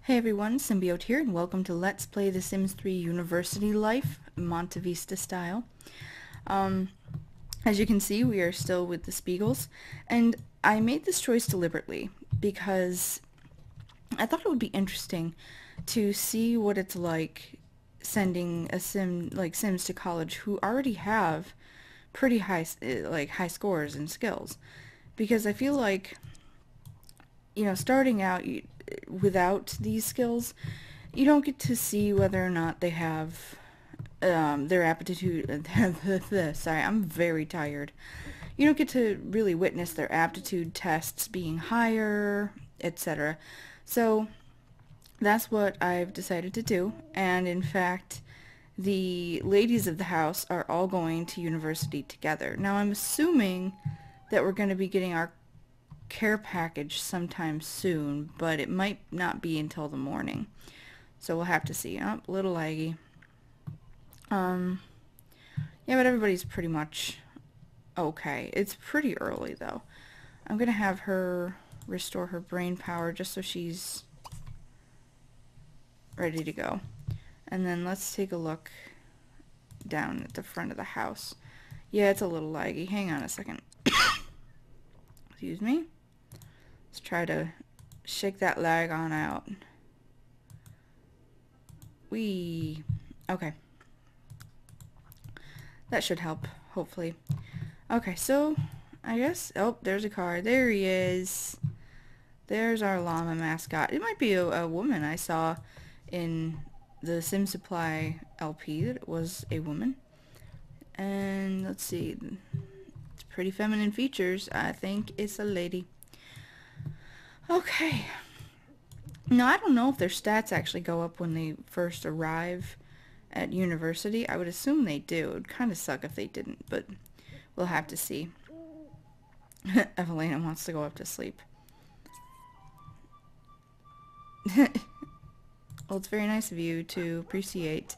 Hey everyone, Simbiote here, and welcome to Let's Play The Sims 3 University Life, Monte Vista style. As you can see, we are still with the Spiegels, and I made this choice deliberately because I thought it would be interesting to see what it's like sending a Sims to college who already have pretty high scores and skills, because I feel like, starting out without these skills, you don't get to see whether or not they have their aptitude. Sorry, I'm very tired. You don't get to really witness their aptitude tests being higher, etc. So that's what I've decided to do, and in fact, the ladies of the house are all going to university together. Now I'm assuming that we're going to be getting our care package sometime soon, but it might not be until the morning. So we'll have to see. Oh, a little laggy. Yeah, but everybody's pretty much okay. It's pretty early though. I'm gonna have her restore her brain power just so she's ready to go. And then let's take a look down at the front of the house. Yeah, it's a little laggy. Hang on a second. Excuse me. Let's try to shake that lag on out. Okay. That should help, hopefully. Okay, so I guess, oh, there's a car. There he is. There's our llama mascot. It might be a woman. I saw in the Sim Supply LP that it was a woman. And let's see. It's pretty feminine features. I think it's a lady. Okay. Now, I don't know if their stats actually go up when they first arrive at university. I would assume they do. It would kind of suck if they didn't, but we'll have to see. Evelena wants to go up to sleep. Well, it's very nice of you to appreciate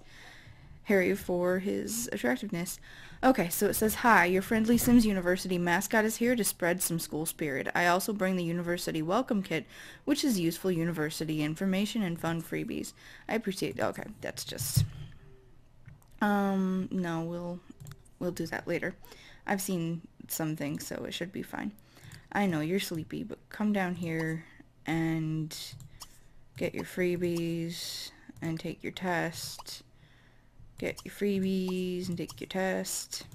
Harry for his attractiveness. Okay, so it says, "Hi, your friendly Sims University mascot is here to spread some school spirit. I also bring the University Welcome Kit, which is useful university information and fun freebies. I appreciate..." Okay, that's just... no, we'll do that later. I've seen some things, so it should be fine. I know you're sleepy, but come down here and get your freebies and take your test. Get your freebies and take your test.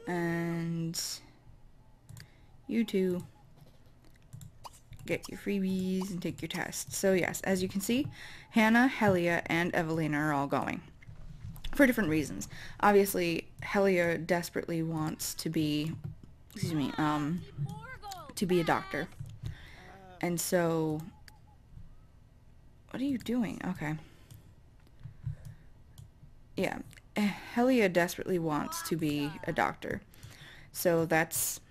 And you too. Get your freebies and take your test. So yes, as you can see, Hannah, Helia, and Evelena are all going. For different reasons. Obviously, Helia desperately wants to be, to be a doctor. And so, what are you doing? Okay. Yeah, Helia desperately wants to be a doctor, so that's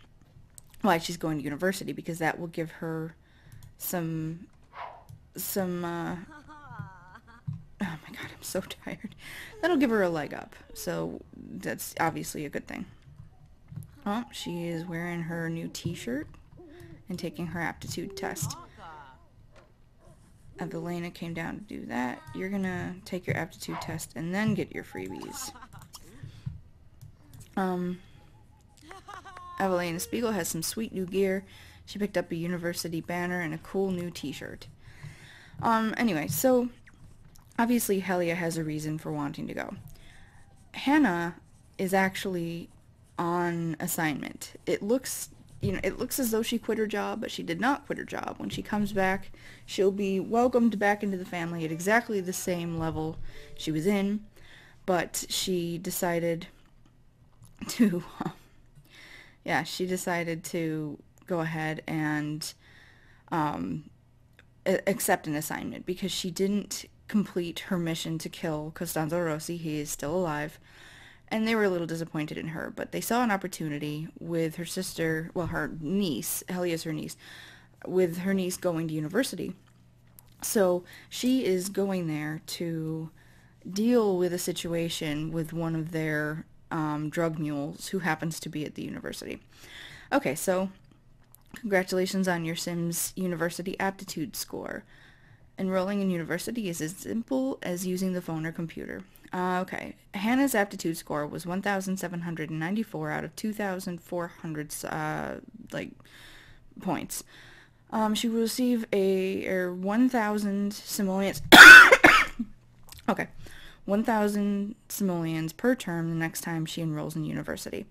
why she's going to university, because that will give her some oh my god, I'm so tired. That'll give her a leg up, so that's obviously a good thing. Oh, she is wearing her new t-shirt and taking her aptitude test. Evelena came down to do that. You're gonna take your aptitude test and then get your freebies. Evelena Spiegel has some sweet new gear. She picked up a university banner and a cool new t-shirt. Anyway, so obviously Helia has a reason for wanting to go. Hannah is actually on assignment. It looks as though she quit her job, but she did not quit her job. When she comes back, she'll be welcomed back into the family at exactly the same level she was in, but she decided to, she decided to go ahead and accept an assignment because she didn't complete her mission to kill Costanzo Rossi. He is still alive. And they were a little disappointed in her, but they saw an opportunity with her sister, well, her niece, Helia's her niece, with her niece going to university. So she is going there to deal with a situation with one of their drug mules who happens to be at the university. Okay, so Congratulations on your Sims University aptitude score. Enrolling in university is as simple as using the phone or computer. Okay. Hannah's aptitude score was 1,794 out of 2,400 points. She will receive a 1,000 simoleons. Okay, 1,000 simoleons per term the next time she enrolls in university.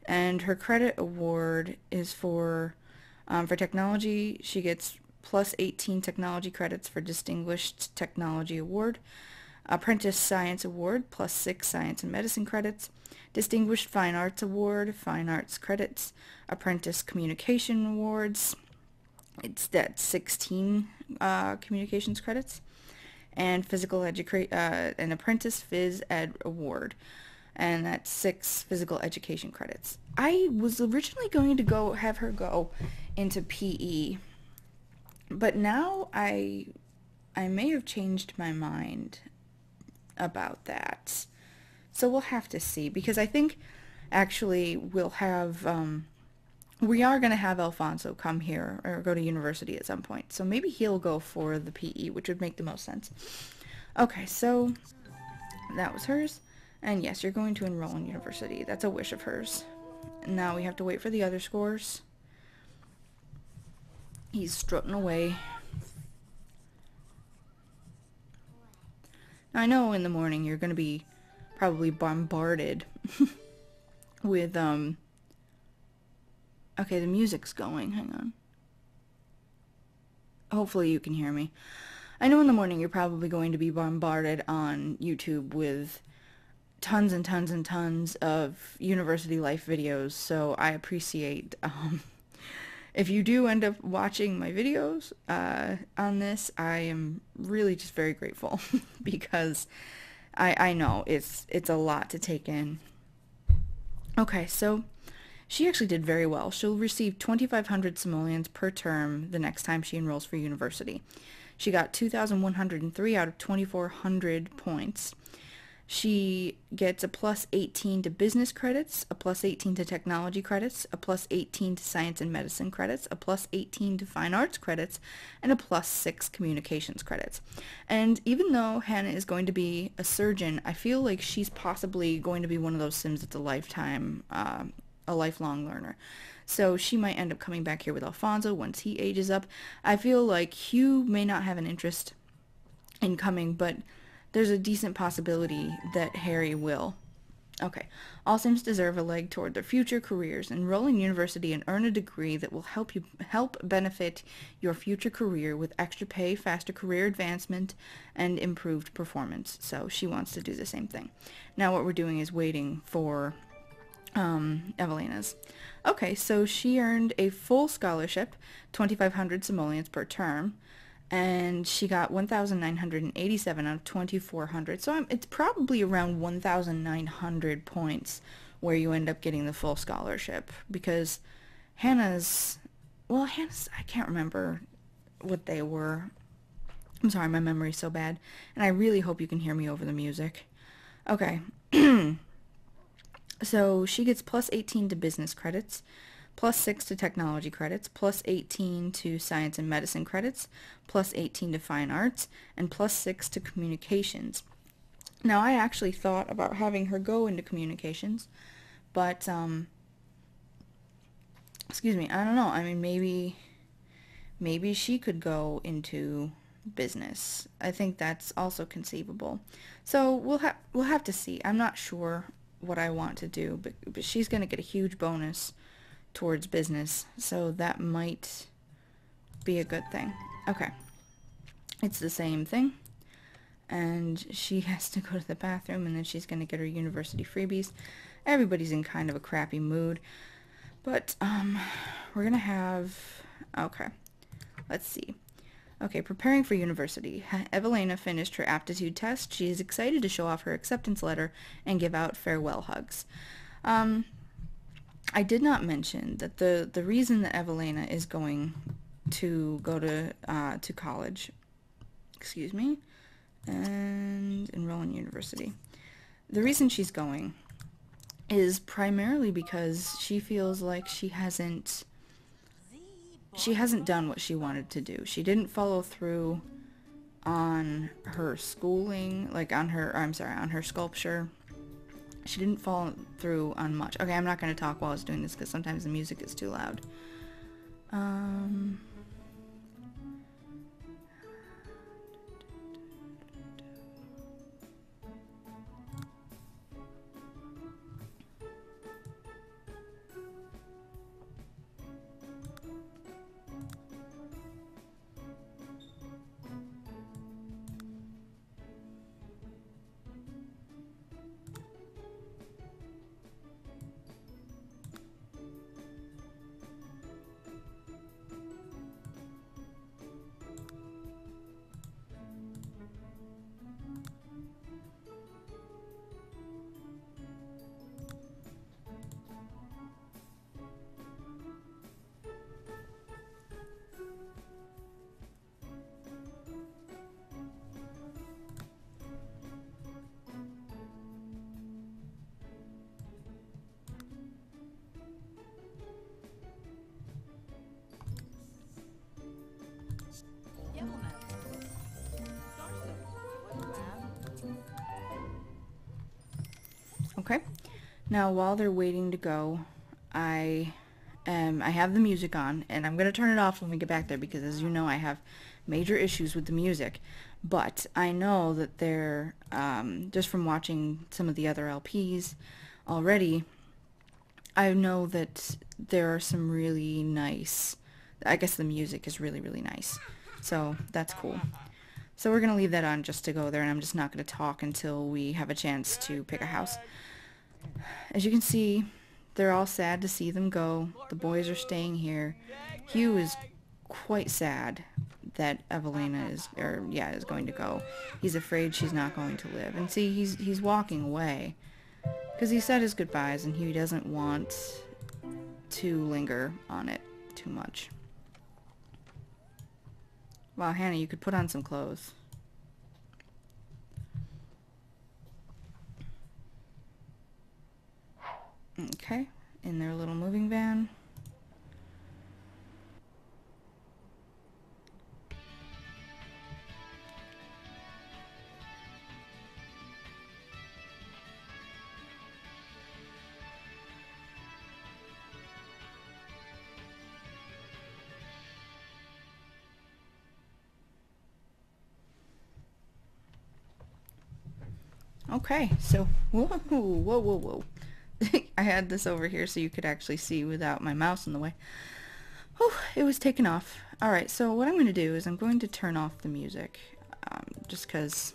And her credit award is for technology. She gets plus 18 technology credits for Distinguished Technology Award. Apprentice Science Award, plus 6 Science and Medicine credits. Distinguished Fine Arts Award, Fine Arts credits. Apprentice Communication Awards, it's that 16 communications credits. And an Apprentice Phys Ed Award, and that's 6 physical education credits. I was originally going to have her go into PE, but now I may have changed my mind about that. So we'll have to see, because I think actually we are going to have Alfonso come here or go to university at some point. So maybe he'll go for the PE, which would make the most sense. Okay, so that was hers. And yes, you're going to enroll in university. That's a wish of hers. And now we have to wait for the other scores. He's strutting away. Now, I know in the morning you're going to be probably bombarded with, okay, the music's going. Hang on. Hopefully you can hear me. I know in the morning you're probably going to be bombarded on YouTube with tons and tons and tons of university life videos, so I appreciate if you do end up watching my videos on this. I am really just very grateful because I know it's a lot to take in. Okay, so she actually did very well. She'll receive 2,500 simoleons per term the next time she enrolls for university. She got 2,103 out of 2,400 points. She gets a plus 18 to business credits, a plus 18 to technology credits, a plus 18 to science and medicine credits, a plus 18 to fine arts credits, and a plus 6 communications credits. And even though Hannah is going to be a surgeon, I feel like she's possibly going to be one of those Sims that's a lifelong learner. So she might end up coming back here with Alfonso once he ages up. I feel like Hugh may not have an interest in coming, but there's a decent possibility that Harry will. Okay. All Sims deserve a leg toward their future careers. Enroll in university and earn a degree that will help benefit your future career with extra pay, faster career advancement, and improved performance. So she wants to do the same thing. Now what we're doing is waiting for Evelena's. Okay, so she earned a full scholarship, 2,500 simoleons per term, and she got 1,987 out of 2,400. So it's probably around 1,900 points where you end up getting the full scholarship, because Hannah's, I can't remember what they were. I'm sorry, my memory's so bad, and I really hope you can hear me over the music. Okay. So she gets plus 18 to business credits, plus 6 to technology credits, plus 18 to science and medicine credits, plus 18 to fine arts, and plus 6 to communications. Now, I actually thought about having her go into communications, but, excuse me, I don't know. I mean, maybe she could go into business. I think that's also conceivable. So we'll have to see. I'm not sure what I want to do, but she's going to get a huge bonus towards business, so that might be a good thing. Okay. It's the same thing, and she has to go to the bathroom, and then she's going to get her university freebies. Everybody's in kind of a crappy mood, but we're going to have, okay, let's see. Okay, preparing for university. Evelena finished her aptitude test. She is excited to show off her acceptance letter and give out farewell hugs. I did not mention that the reason that Evelena is going to go to college, excuse me, and enroll in university. The reason she's going is primarily because she feels like she hasn't she hasn't done what she wanted to do. She didn't follow through on her schooling, like on her, I'm sorry, on her sculpture. She didn't follow through on much. Okay, I'm not going to talk while I was doing this because sometimes the music is too loud. Okay, now while they're waiting to go, I have the music on, and I'm going to turn it off when we get back there because, as you know, I have major issues with the music. But I know that they're, just from watching some of the other LPs already, I know that there are some really nice, I guess the music is really, really nice. So that's cool. So we're going to leave that on just to go there, and I'm just not going to talk until we have a chance to pick a house. As you can see, they're all sad to see them go. The boys are staying here. Hugh is quite sad that Evelena is going to go. He's afraid she's not going to live. And see, he's walking away because he said his goodbyes and he doesn't want to linger on it too much. Wow, Hannah, you could put on some clothes. Okay, in their little moving van. Okay, so, whoa. I had this over here so you could actually see without my mouse in the way. Oh, it was taken off. Alright, so what I'm going to do is I'm going to turn off the music. Just because...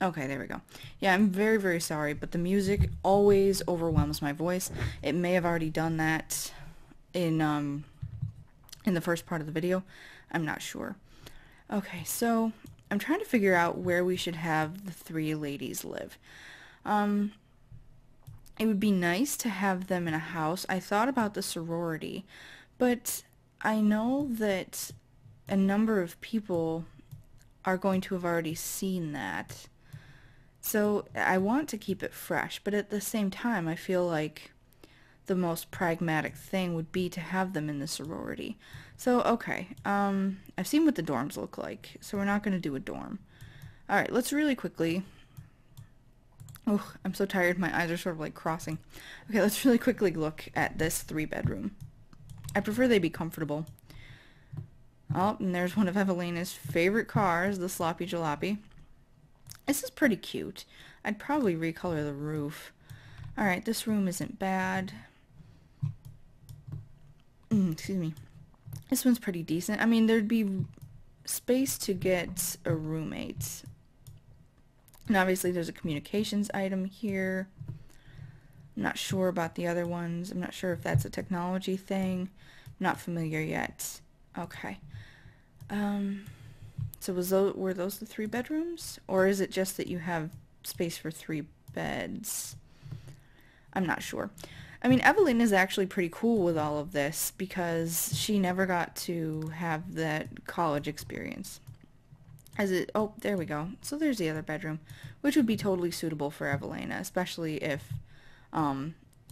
Okay, there we go. Yeah, I'm very, very sorry, but the music always overwhelms my voice. It may have already done that in the first part of the video. I'm not sure. Okay, so I'm trying to figure out where we should have the three ladies live. It would be nice to have them in a house. I thought about the sorority, but I know that a number of people are going to have already seen that. So I want to keep it fresh, but at the same time, I feel like the most pragmatic thing would be to have them in the sorority. So, okay, I've seen what the dorms look like, so we're not going to do a dorm. Alright, let's really quickly... Oh, I'm so tired, my eyes are sort of like crossing. Okay, let's really quickly look at this 3-bedroom. I prefer they be comfortable. Oh, and there's one of Evelena's favorite cars, the Sloppy Jalopy. This is pretty cute. I'd probably recolor the roof. Alright, this room isn't bad. Excuse me. This one's pretty decent. I mean, there'd be space to get a roommate. And obviously there's a communications item here. I'm not sure about the other ones. I'm not sure if that's a technology thing. I'm not familiar yet. Okay. So were those the 3 bedrooms? Or is it just that you have space for 3 beds? I'm not sure. I mean, Evelyn is actually pretty cool with all of this because she never got to have that college experience. Oh, there we go. So there's the other bedroom, which would be totally suitable for Evelena, especially if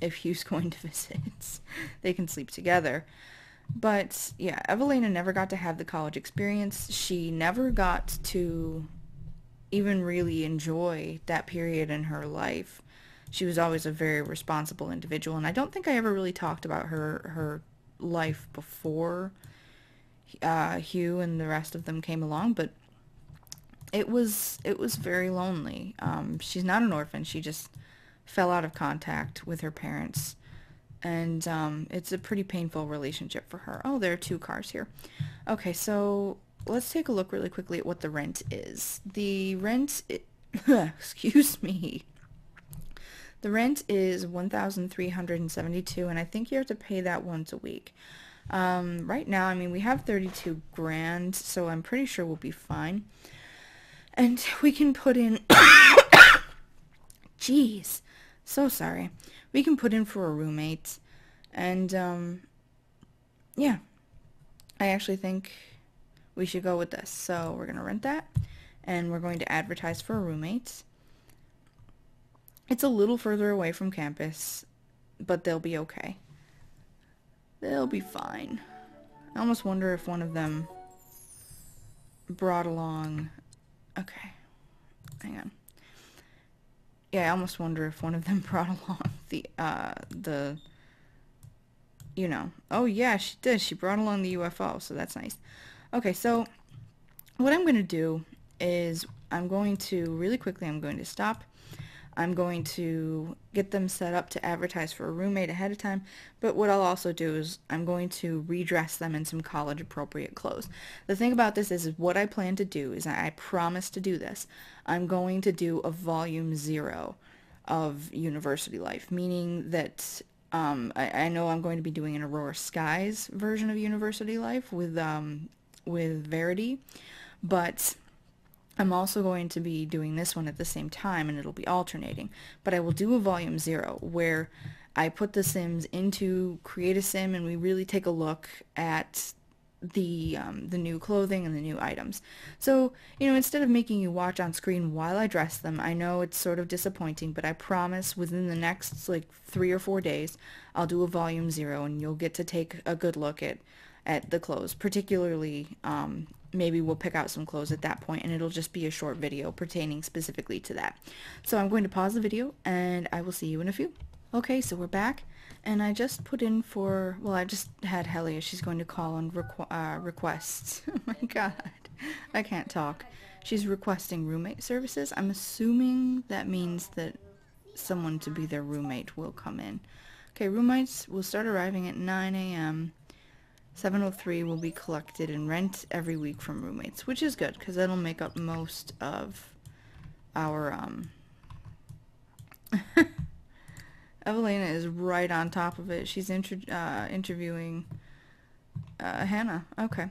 if Hugh's going to visit. They can sleep together. But yeah, Evelena never got to have the college experience. She never got to even really enjoy that period in her life. She was always a very responsible individual, and I don't think I ever really talked about her life before Hugh and the rest of them came along, but it was very lonely. She's not an orphan. She just fell out of contact with her parents, and it's a pretty painful relationship for her. Oh, there are 2 cars here. Okay, so let's take a look really quickly at what the rent is. The rent, excuse me. The rent is $1,372, and I think you have to pay that once a week. Right now, I mean, we have 32 grand, so I'm pretty sure we'll be fine. And we can put in, jeez, so sorry. We can put in for a roommate, and, yeah, I actually think we should go with this. So we're going to rent that, and we're going to advertise for a roommate. It's a little further away from campus, but they'll be okay. They'll be fine. I almost wonder if one of them brought along... Okay, hang on. Yeah, I almost wonder if one of them brought along the, you know. Oh yeah, she did. She brought along the UFO, so that's nice. Okay, so what I'm going to do is I'm going to stop. I'm going to get them set up to advertise for a roommate ahead of time, but what I'll also do is I'm going to redress them in some college appropriate clothes. The thing about this is what I plan to do is I promise to do this. I'm going to do a volume 0 of University Life, meaning that I know I'm going to be doing an Aurora Skies version of University Life with Verity, but I'm also going to be doing this one at the same time, and it'll be alternating. But I will do a volume 0 where I put the Sims into Create a Sim, and we really take a look at the new clothing and the new items. So, you know, instead of making you watch on screen while I dress them, I know it's sort of disappointing, but I promise within the next, like, 3 or 4 days, I'll do a volume 0, and you'll get to take a good look at the clothes. Particularly, maybe we'll pick out some clothes at that point, and it'll just be a short video pertaining specifically to that. So I'm going to pause the video, and I will see you in a few. Okay, so we're back, and I just put in for, well, I just had Helia. She's going to call and request. Oh my god, I can't talk. She's requesting roommate services. I'm assuming that means that someone to be their roommate will come in. Okay, roommates will start arriving at 9 a.m. 7:03 will be collected and rent every week from roommates, which is good because that'll make up most of our Evelena is right on top of it. She's interviewing Hannah. Okay.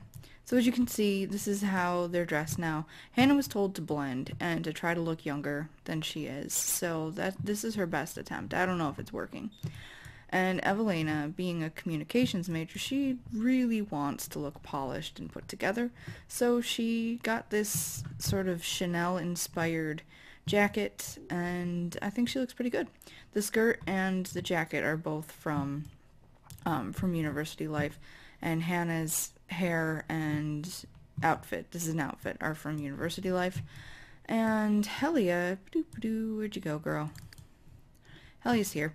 So as you can see, this is how they're dressed now. Hannah was told to blend and to try to look younger than she is. So this is her best attempt. I don't know if it's working. And Evelena, being a communications major, she really wants to look polished and put together. So she got this sort of Chanel-inspired jacket, and I think she looks pretty good. The skirt and the jacket are both from University Life, and Hannah's hair and outfit, this is an outfit, are from University Life. And Helia, where'd you go, girl? Helia's here.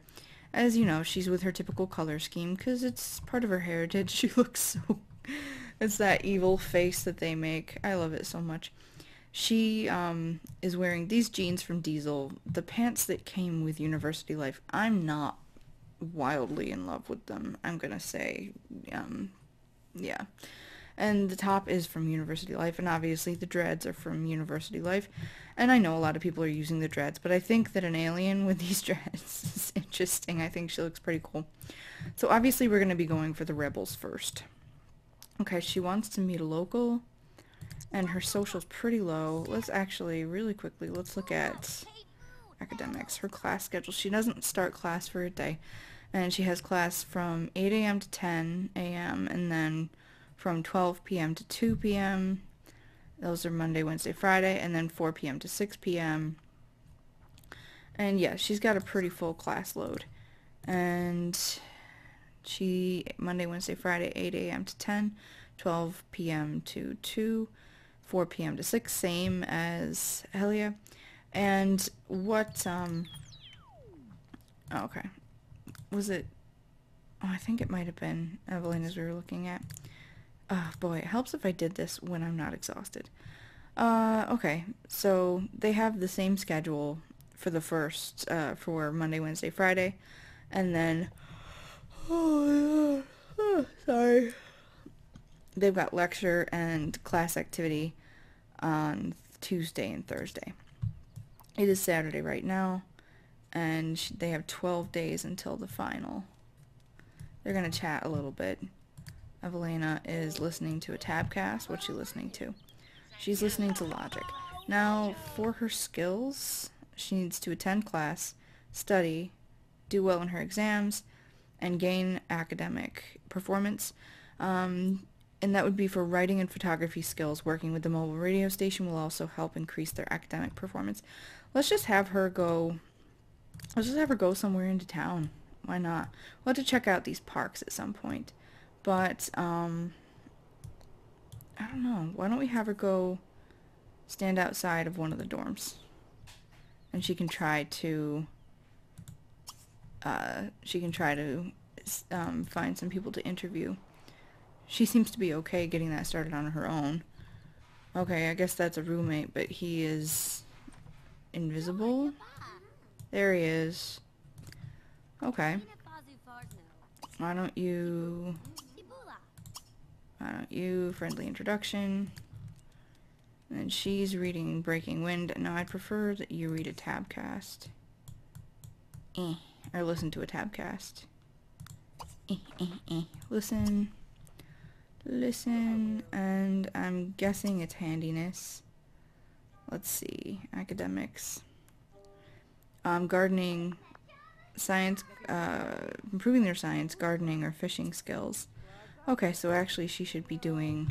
As you know, she's with her typical color scheme because it's part of her heritage. She looks so... It's that evil face that they make. I love it so much. She is wearing these jeans from Diesel. The pants that came with University Life, I'm not wildly in love with them, I'm gonna say. Yeah. And the top is from University Life, and obviously the dreads are from University Life. And I know a lot of people are using the dreads, but I think that an alien with these dreads is interesting. I think she looks pretty cool. So obviously we're going to be going for the rebels first. Okay, she wants to meet a local, and her social's pretty low. Let's actually, really quickly, let's look at academics, her class schedule. She doesn't start class for a day, and she has class from 8 a.m. to 10 a.m., and then from 12 p.m. to 2 p.m. Those are Monday, Wednesday, Friday, and then 4 p.m. to 6 p.m. And yeah, she's got a pretty full class load. And she, Monday, Wednesday, Friday, 8 a.m. to 10, 12 p.m. to 2, 4 p.m. to 6, same as Helia. And what, okay, was it, oh, I think it might have been Evelena's we were looking at. Oh boy, it helps if I did this when I'm not exhausted. Okay, so they have the same schedule for the first, for Monday, Wednesday, Friday, and then, sorry, they've got lecture and class activity on Tuesday and Thursday. It is Saturday right now, and they have 12 days until the final. They're going to chat a little bit. Evelena is listening to a tabcast. What's she listening to? She's listening to Logic. Now, for her skills, she needs to attend class, study, do well in her exams, and gain academic performance. And that would be for writing and photography skills. Working with the mobile radio station will also help increase their academic performance. Let's just have her go somewhere into town. Why not? We'll have to check out these parks at some point. But, I don't know. Why don't we have her go stand outside of one of the dorms? And she can try to find some people to interview. She seems to be okay getting that started on her own. Okay, I guess that's a roommate, but he is invisible. There he is. Okay. Why don't you friendly introduction. And she's reading Breaking Wind. No, I'd prefer that you read a tabcast. Or listen to a tabcast. Listen, and I'm guessing it's handiness. Let's see, academics. Gardening, science, improving their science, gardening, or fishing skills. Okay, so actually she should be doing...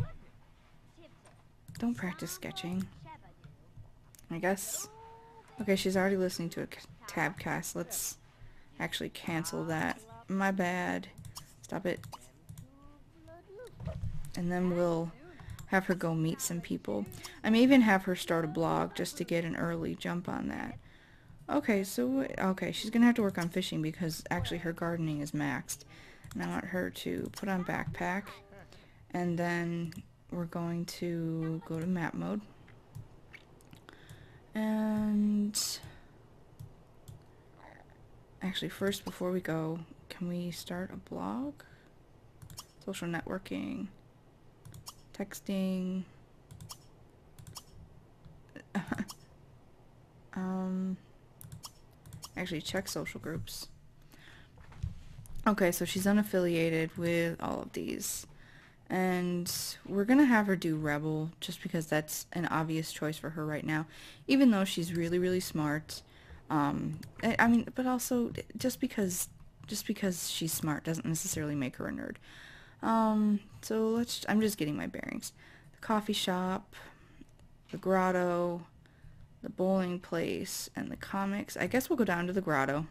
Don't practice sketching. I guess. Okay, she's already listening to a tabcast. Let's actually cancel that. My bad. Stop it. And then we'll have her go meet some people. I may even have her start a blog just to get an early jump on that. Okay, so, okay, she's gonna have to work on fishing because actually her gardening is maxed. And I want her to put on backpack, and then we're going to go to map mode. And actually first, before we go, can we start a blog? Social networking, texting, actually check social groups. Okay, so she's unaffiliated with all of these. And we're gonna have her do Rebel just because that's an obvious choice for her right now. Even though she's really, really smart. I mean, but also just because she's smart doesn't necessarily make her a nerd. So I'm just getting my bearings. The coffee shop, the grotto, the bowling place, and the comics. I guess we'll go down to the grotto.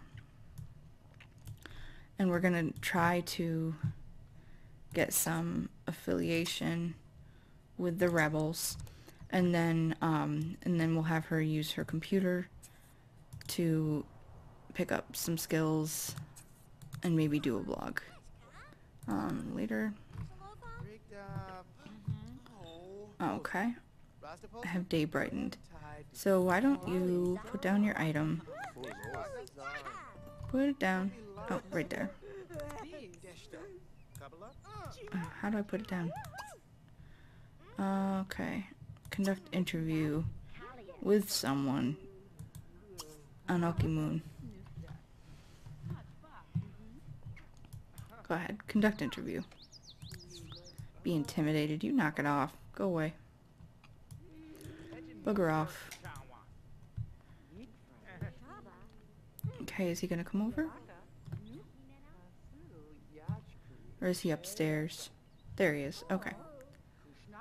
And we're gonna try to get some affiliation with the rebels, and then we'll have her use her computer to pick up some skills and maybe do a blog later. Okay, I have day brightened, so why don't you put down your item? Put it down. Oh, right there. How do I put it down? Okay. Conduct interview with someone. Anoki Moon. Go ahead. Conduct interview. Be intimidated. You knock it off. Go away. Bugger off. Okay, is he gonna come over? Or is he upstairs? There he is. Okay.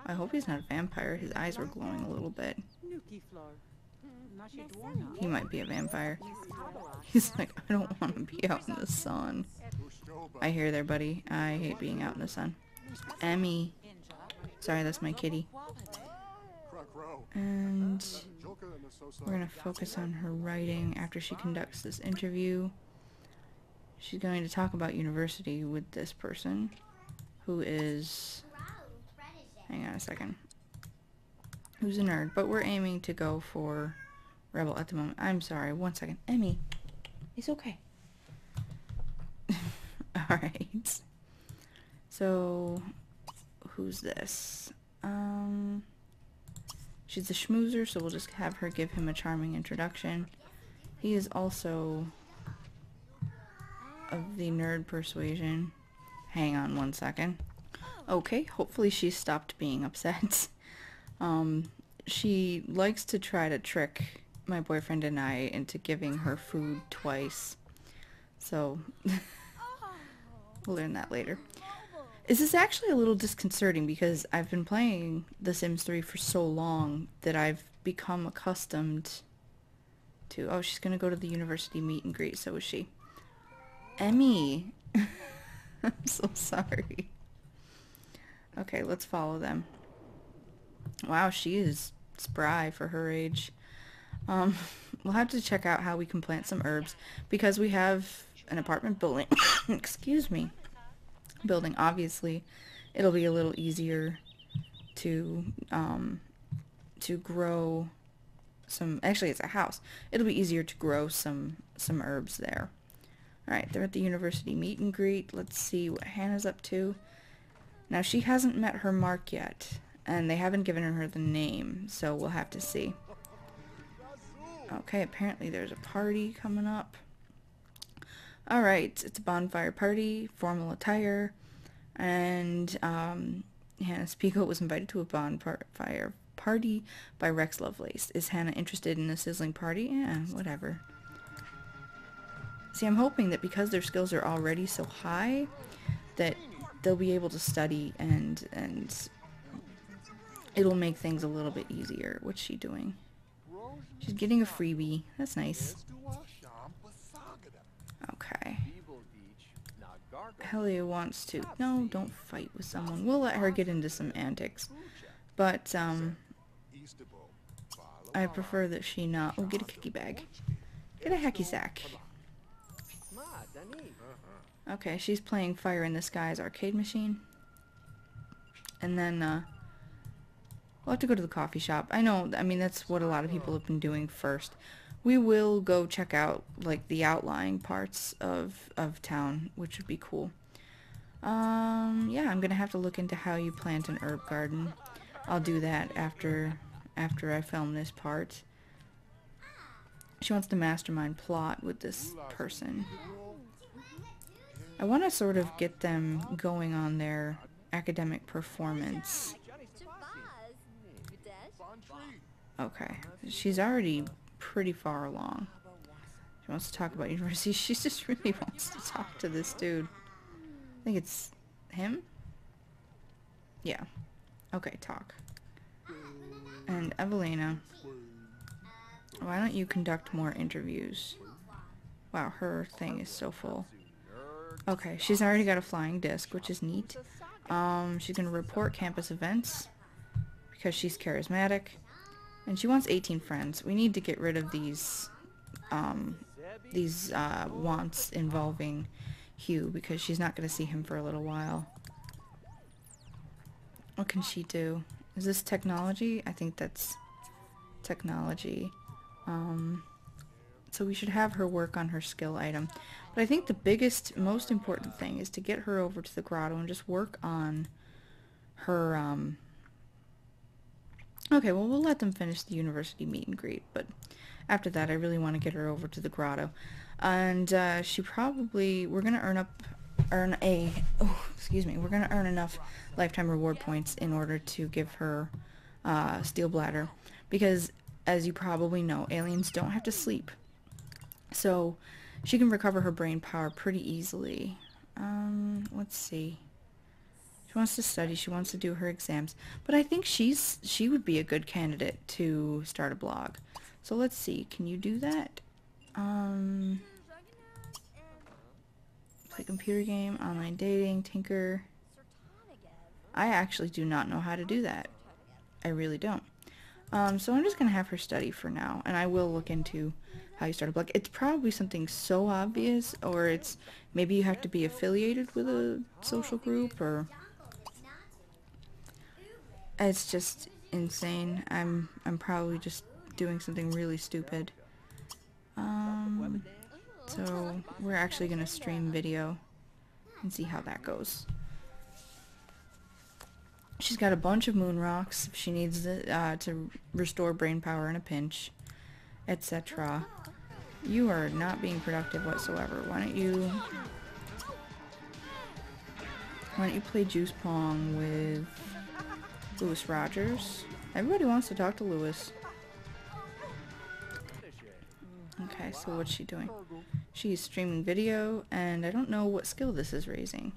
I hope he's not a vampire. His eyes were glowing a little bit. He might be a vampire. He's like, I don't want to be out in the sun. I hear there, buddy. I hate being out in the sun. Emmy. Sorry, that's my kitty. And we're going to focus on her writing after she conducts this interview. She's going to talk about university with this person, who is... Hang on a second. Who's a nerd, but we're aiming to go for Rebel at the moment. I'm sorry, one second. Emmy, it's okay. Alright. So, who's this? She's a schmoozer, so we'll just have her give him a charming introduction. He is also of the nerd persuasion. Hang on one second. Okay, hopefully she stopped being upset. She likes to try to trick my boyfriend and I into giving her food twice. So, we'll learn that later. This is actually a little disconcerting because I've been playing The Sims 3 for so long that I've become accustomed to... Oh, she's gonna go to the university meet and greet, so is she. Emmy! I'm so sorry. Okay, let's follow them. Wow, she is spry for her age. We'll have to check out how we can plant some herbs because we have an apartment building. Excuse me. Building, obviously. It'll be a little easier to grow some... Actually, it's a house. It'll be easier to grow some herbs there. Alright, they're at the university meet and greet. Let's see what Hannah's up to. Now, she hasn't met her mark yet, and they haven't given her the name, so we'll have to see. Okay, apparently there's a party coming up. Alright, it's a bonfire party, formal attire, and Hannah Spiegel was invited to a bonfire party by Rex Lovelace. Is Hannah interested in a sizzling party? Yeah, whatever. See, I'm hoping that because their skills are already so high, that they'll be able to study and it'll make things a little bit easier. What's she doing? She's getting a freebie. That's nice. Okay. Helia wants to... No, don't fight with someone. We'll let her get into some antics. But, I prefer that she not... Oh, get a kicky bag. Get a hacky sack. Okay, she's playing Fire in the Skies arcade machine. And then, we'll have to go to the coffee shop. I know, I mean, that's what a lot of people have been doing first. We will go check out, like, the outlying parts of town, which would be cool. Yeah, I'm gonna have to look into how you plant an herb garden. I'll do that after I film this part. She wants to mastermind plot with this person. I want to sort of get them going on their academic performance. Okay, she's already pretty far along. She wants to talk about university. She just really wants to talk to this dude. I think it's him? Yeah. Okay, talk. And Evelena, why don't you conduct more interviews? Wow, her thing is so full. Okay, she's already got a flying disc, which is neat. She's gonna report campus events because she's charismatic. And she wants 18 friends. We need to get rid of these wants involving Hugh because she's not gonna see him for a little while. What can she do? Is this technology? I think that's technology. So we should have her work on her skill item. But I think the biggest, most important thing is to get her over to the grotto and just work on her, Okay, well, we'll let them finish the university meet and greet, but after that, I really want to get her over to the grotto. And, she probably, we're gonna we're gonna earn enough lifetime reward points in order to give her, steel bladder. Because, as you probably know, aliens don't have to sleep. So, she can recover her brain power pretty easily. Let's see. She wants to study, she wants to do her exams. But I think she would be a good candidate to start a blog. So let's see, can you do that? Play computer game, online dating, tinker. I actually do not know how to do that. I really don't. So I'm just gonna have her study for now, and I will look into how you start a blog. It's probably something so obvious, or it's maybe you have to be affiliated with a social group, or it's just insane. I'm probably just doing something really stupid. So we're actually gonna stream video and see how that goes. She's got a bunch of moon rocks if she needs to restore brain power in a pinch, etc. You are not being productive whatsoever. Why don't you play Juice Pong with Louis Rogers? Everybody wants to talk to Louis. Okay, so what's she doing? She's streaming video, and I don't know what skill this is raising.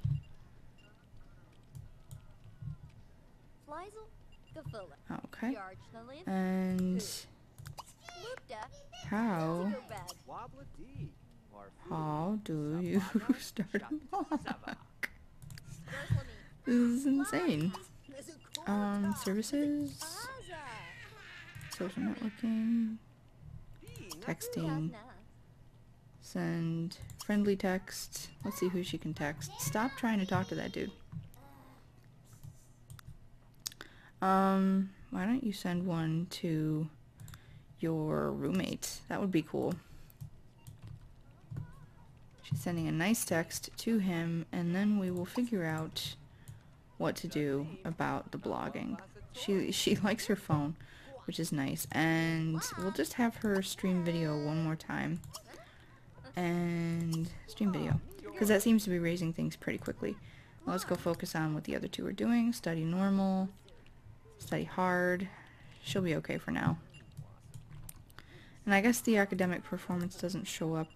Okay. And how do you start a blog? This is insane. Services, social networking, texting, send friendly text. Let's see who she can text. Stop trying to talk to that dude. Why don't you send one to your roommate? That would be cool. She's sending a nice text to him, and then we will figure out what to do about the blogging. She likes her phone, which is nice, and we'll just have her stream video one more time. And stream video, because that seems to be raising things pretty quickly. Let's go focus on what the other two are doing. Study normal. Study hard. She'll be okay for now. And I guess the academic performance doesn't show up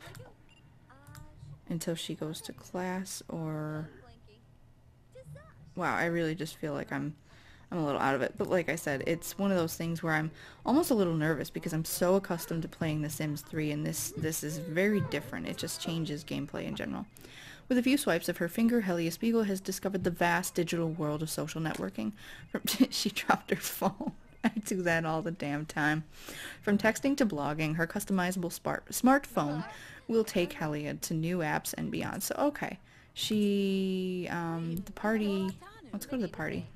until she goes to class, or... Wow, I really just feel like I'm a little out of it. But like I said, it's one of those things where I'm almost a little nervous because I'm so accustomed to playing The Sims 3, and this is very different. It just changes gameplay in general. With a few swipes of her finger, Helia Spiegel has discovered the vast digital world of social networking. She dropped her phone. I do that all the damn time. From texting to blogging, her customizable smartphone will take Helia to new apps and beyond. So, okay. She, the party... Let's go to the party.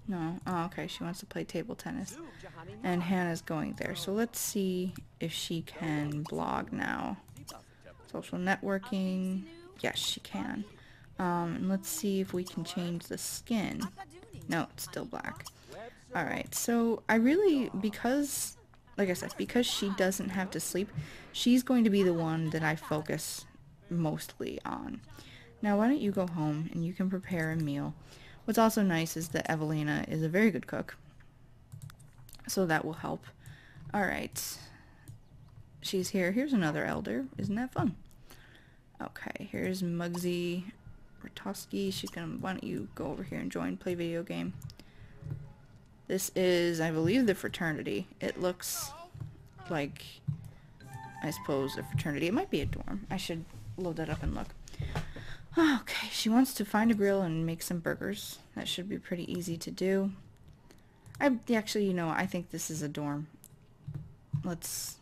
No. Oh, okay. She wants to play table tennis. And Hannah's going there. So let's see if she can blog now. Social networking. Yes, she can. And let's see if we can change the skin. No, it's still black. Alright, so I really, because, like I said, because she doesn't have to sleep, she's going to be the one that I focus mostly on. Now, why don't you go home and you can prepare a meal. What's also nice is that Evelena is a very good cook, so that will help. Alright. She's here. Here's another elder. Isn't that fun? Okay, here's Muggsy Rotowski. She's gonna... Why don't you go over here and join, play video game. This is, I believe, the fraternity. It looks like, I suppose, a fraternity. It might be a dorm. I should load that up and look. Okay, she wants to find a grill and make some burgers. That should be pretty easy to do. Actually, you know, I think this is a dorm. Let's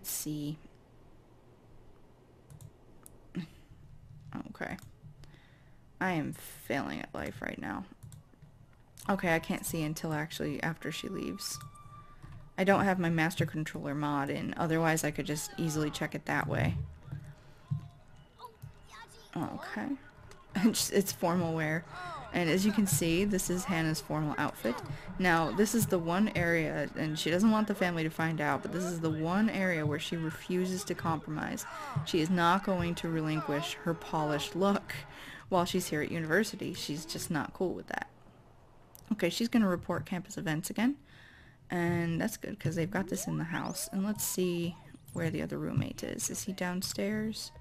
see. Okay. I am failing at life right now. Okay, I can't see until actually after she leaves. I don't have my master controller mod in, otherwise I could just easily check it that way. Okay. It's formal wear. And as you can see, this is Hannah's formal outfit. Now, this is the one area, and she doesn't want the family to find out, but this is the one area where she refuses to compromise. She is not going to relinquish her polished look while she's here at university. She's just not cool with that. Okay, she's going to report campus events again. And that's good, because they've got this in the house. And let's see where the other roommate is. Is he downstairs?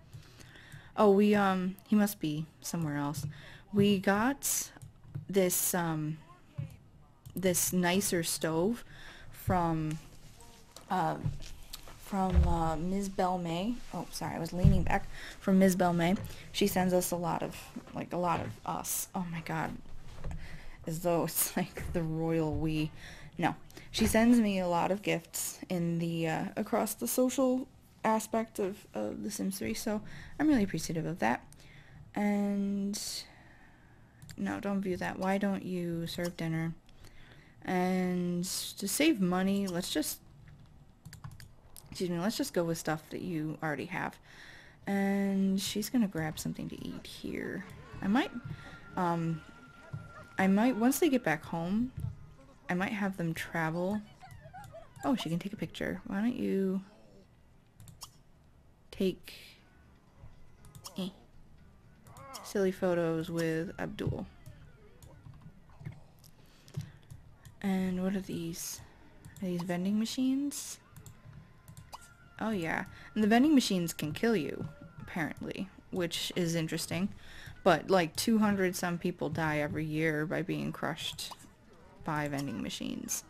Oh, he must be somewhere else. We got this, this nicer stove from Ms. Belmay. Oh, sorry, I was leaning back. From Ms. Belmay. She sends us a lot of us. Oh my god. As though it's like the royal we. No. She sends me a lot of gifts in the, across the social aspect of The Sims 3, so I'm really appreciative of that. And... no, don't view that. Why don't you serve dinner? And to save money, let's just go with stuff that you already have. And she's gonna grab something to eat here. I might, once they get back home, I might have them travel. Oh, she can take a picture. Why don't you take silly photos with Abdul? And what are these? Are these vending machines? Oh yeah. And the vending machines can kill you, apparently, which is interesting. But like 200 some people die every year by being crushed by vending machines.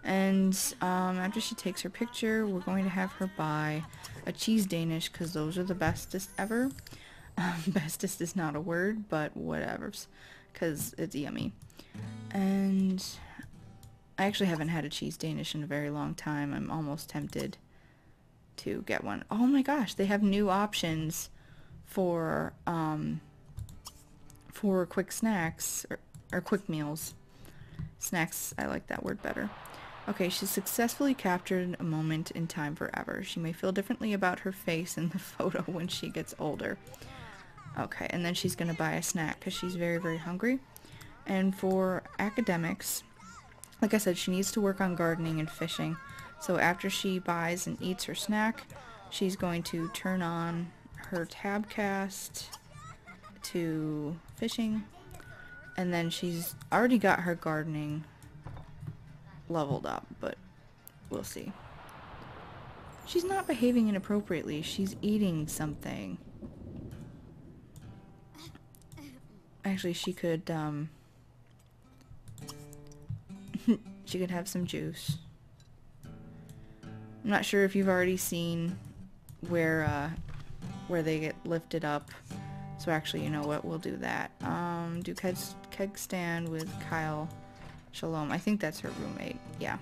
And after she takes her picture, we're going to have her buy a cheese Danish, because those are the bestest ever. Bestest is not a word, but whatevers, because it's yummy. And I actually haven't had a cheese Danish in a very long time. I'm almost tempted to get one. Oh my gosh, they have new options for quick snacks, or quick meals. Snacks, I like that word better. Okay, she's successfully captured a moment in time forever. She may feel differently about her face in the photo when she gets older. Okay, and then she's gonna buy a snack because she's very, very hungry. And for academics, like I said, she needs to work on gardening and fishing. So after she buys and eats her snack, she's going to turn on her tabcast to fishing. And then she's already got her gardening leveled up, but we'll see. She's not behaving inappropriately. She's eating something. Actually, she could, she could have some juice. I'm not sure if you've already seen where they get lifted up. So actually, you know what? We'll do that. Do keg stand with Kyle Shalom. I think that's her roommate. Yeah.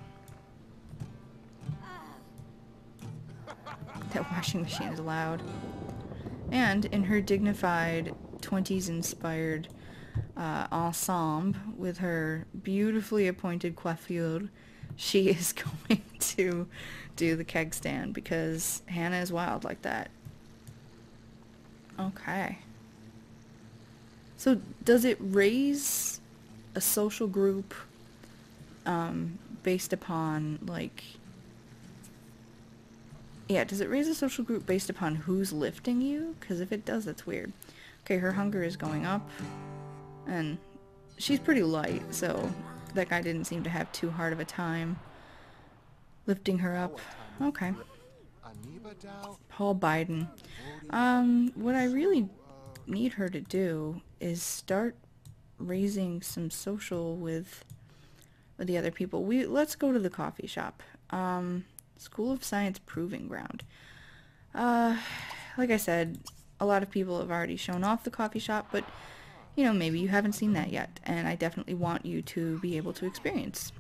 That washing machine is loud. And in her dignified 20s inspired ensemble with her beautifully appointed coiffure, she is going to do the keg stand because Hannah is wild like that. Okay. So does it raise a social group based upon, like... yeah, does it raise a social group based upon who's lifting you? Because if it does, that's weird. Okay, her hunger is going up. And she's pretty light, so that guy didn't seem to have too hard of a time lifting her up. Okay. Paul Biden. What I really need her to do is start raising some social with the other people. Let's go to the coffee shop. School of Science Proving Ground. Like I said, a lot of people have already shown off the coffee shop, but you know, maybe you haven't seen that yet, and I definitely want you to be able to experience,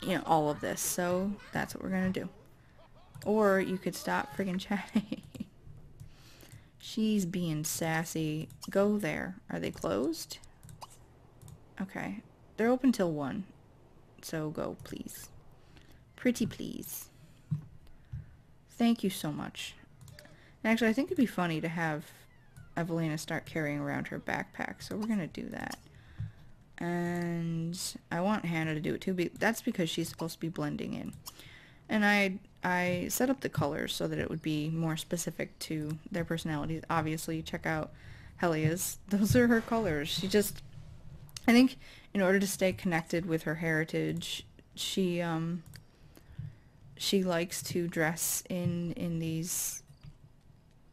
you know, all of this, so that's what we're gonna do. Or you could stop friggin' chatting. She's being sassy. Go there. Are they closed? Okay. They're open till 1, so go, please. Pretty please. Thank you so much. And actually, I think it'd be funny to have Evelena start carrying around her backpack, so we're gonna do that. And I want Hannah to do it too, that's because she's supposed to be blending in. And I set up the colors so that it would be more specific to their personalities. Obviously, check out Helia's. Those are her colors. She just, I think in order to stay connected with her heritage, she likes to dress in these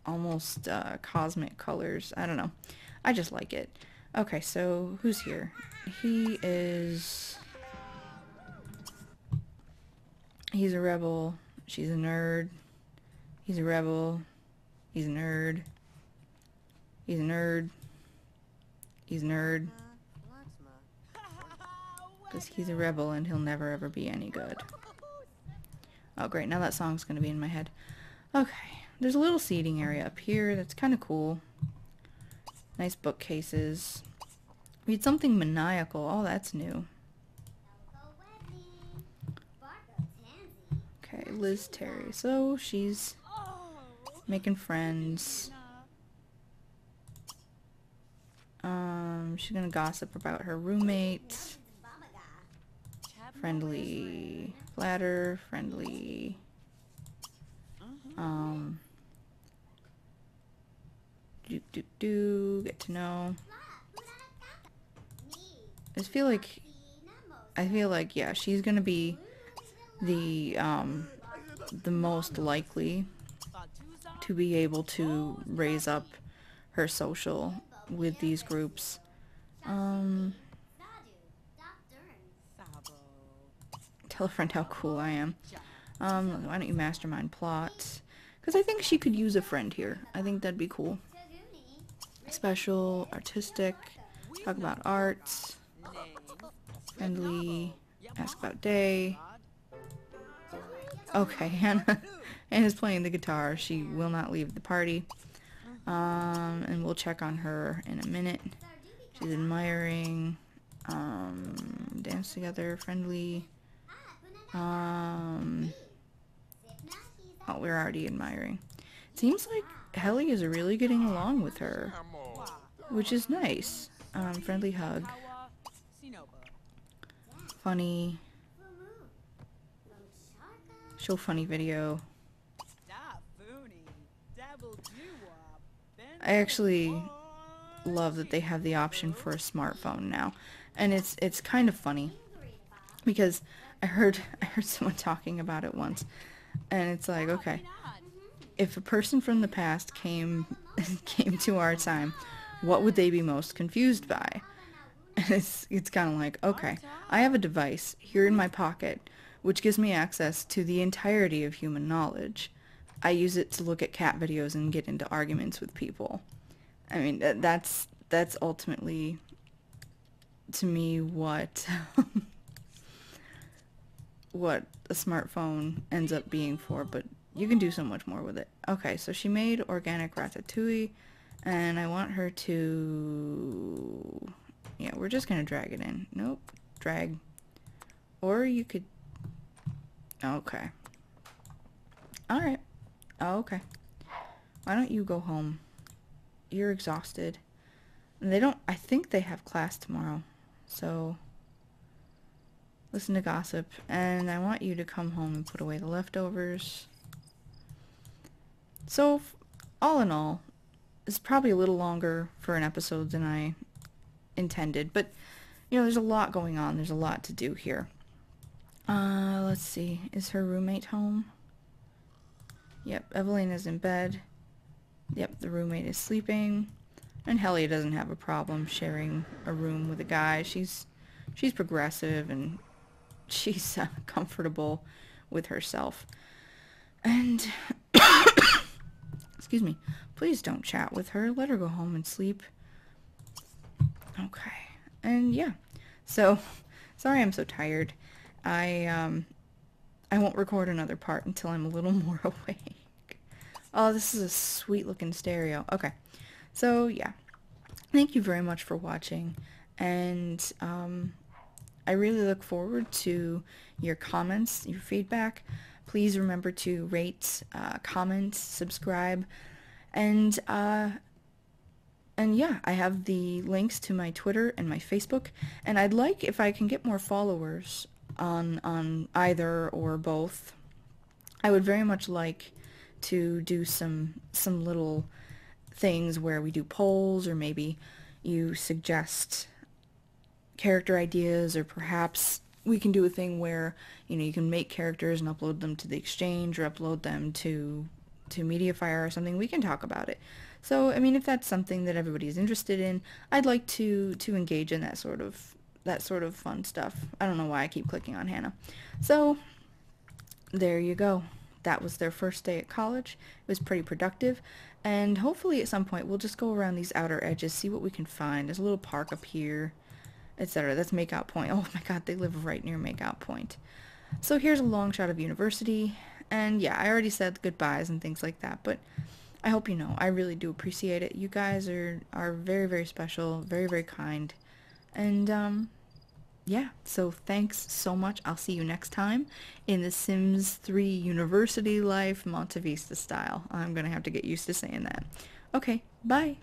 almost cosmic colors. I don't know. I just like it. Okay, so who's here? He is He's a rebel. She's a nerd. He's a rebel. He's a nerd. He's a nerd. He's a nerd. Because he's a rebel and he'll never ever be any good. Oh great, now that song's gonna be in my head. Okay, there's a little seating area up here that's kind of cool. Nice bookcases. Read something maniacal. Oh, that's new. Okay, Liz Terry. So she's making friends. She's gonna gossip about her roommate. Friendly flatter, friendly get to know. I feel like yeah, she's gonna be the most likely to be able to raise up her social with these groups. Tell a friend how cool I am. Why don't you mastermind plots? Because I think she could use a friend here. I think that'd be cool. Special, artistic, talk about arts, friendly, ask about day. Okay, Hannah's playing the guitar. She will not leave the party. And we'll check on her in a minute. She's admiring. Dance together, friendly. Oh, we're already admiring. Seems like Helia is really getting along with her, which is nice. Friendly hug. Funny. Show funny video. I actually love that they have the option for a smartphone now, and it's kind of funny because I heard someone talking about it once, and it's like, okay, if a person from the past came to our time, what would they be most confused by? And it's kind of like, okay, I have a device here in my pocket which gives me access to the entirety of human knowledge. I use it to look at cat videos and get into arguments with people. I mean, that's ultimately, to me, what what a smartphone ends up being for, but you can do so much more with it. Okay, so she made organic ratatouille, and I want her to... Yeah, we're just gonna drag it in. Nope, drag. Or you could... Okay. Alright. Oh, okay. Why don't you go home? You're exhausted. And they don't... I think they have class tomorrow. So... Listen to gossip. And I want you to come home and put away the leftovers. So, all in all, it's probably a little longer for an episode than I intended. But, you know, there's a lot going on. There's a lot to do here. Let's see. Is her roommate home? Yep, Evelena's in bed. Yep, the roommate is sleeping. And Helia doesn't have a problem sharing a room with a guy. She's progressive and she's comfortable with herself. And excuse me, please don't chat with her. Let her go home and sleep. Okay. And yeah. So, sorry I'm so tired. I won't record another part until I'm a little more awake. Oh, this is a sweet looking stereo. Okay. So, yeah. Thank you very much for watching. And I really look forward to your comments, your feedback. Please remember to rate, comment, subscribe. And yeah, I have the links to my Twitter and my Facebook. And I'd like, if I can get more followers on either or both, I would very much like to do some little things where we do polls, or maybe you suggest character ideas, or perhaps we can do a thing where, you know, you can make characters and upload them to the Exchange or upload them to Mediafire or something. We can talk about it. So, I mean, if that's something that everybody's interested in, I'd like to engage in that sort of fun stuff. I don't know why I keep clicking on Hannah. So, there you go. That was their first day at college. It was pretty productive, and hopefully at some point we'll just go around these outer edges, see what we can find. There's a little park up here, etc. That's Makeout Point. Oh my god, they live right near Makeout Point. So here's a long shot of university, and yeah, I already said goodbyes and things like that, but I hope you know, I really do appreciate it. You guys are very, very special, very, very kind, and yeah, so thanks so much. I'll see you next time in the Sims 3 University Life Monte Vista style. I'm gonna have to get used to saying that. Okay, bye!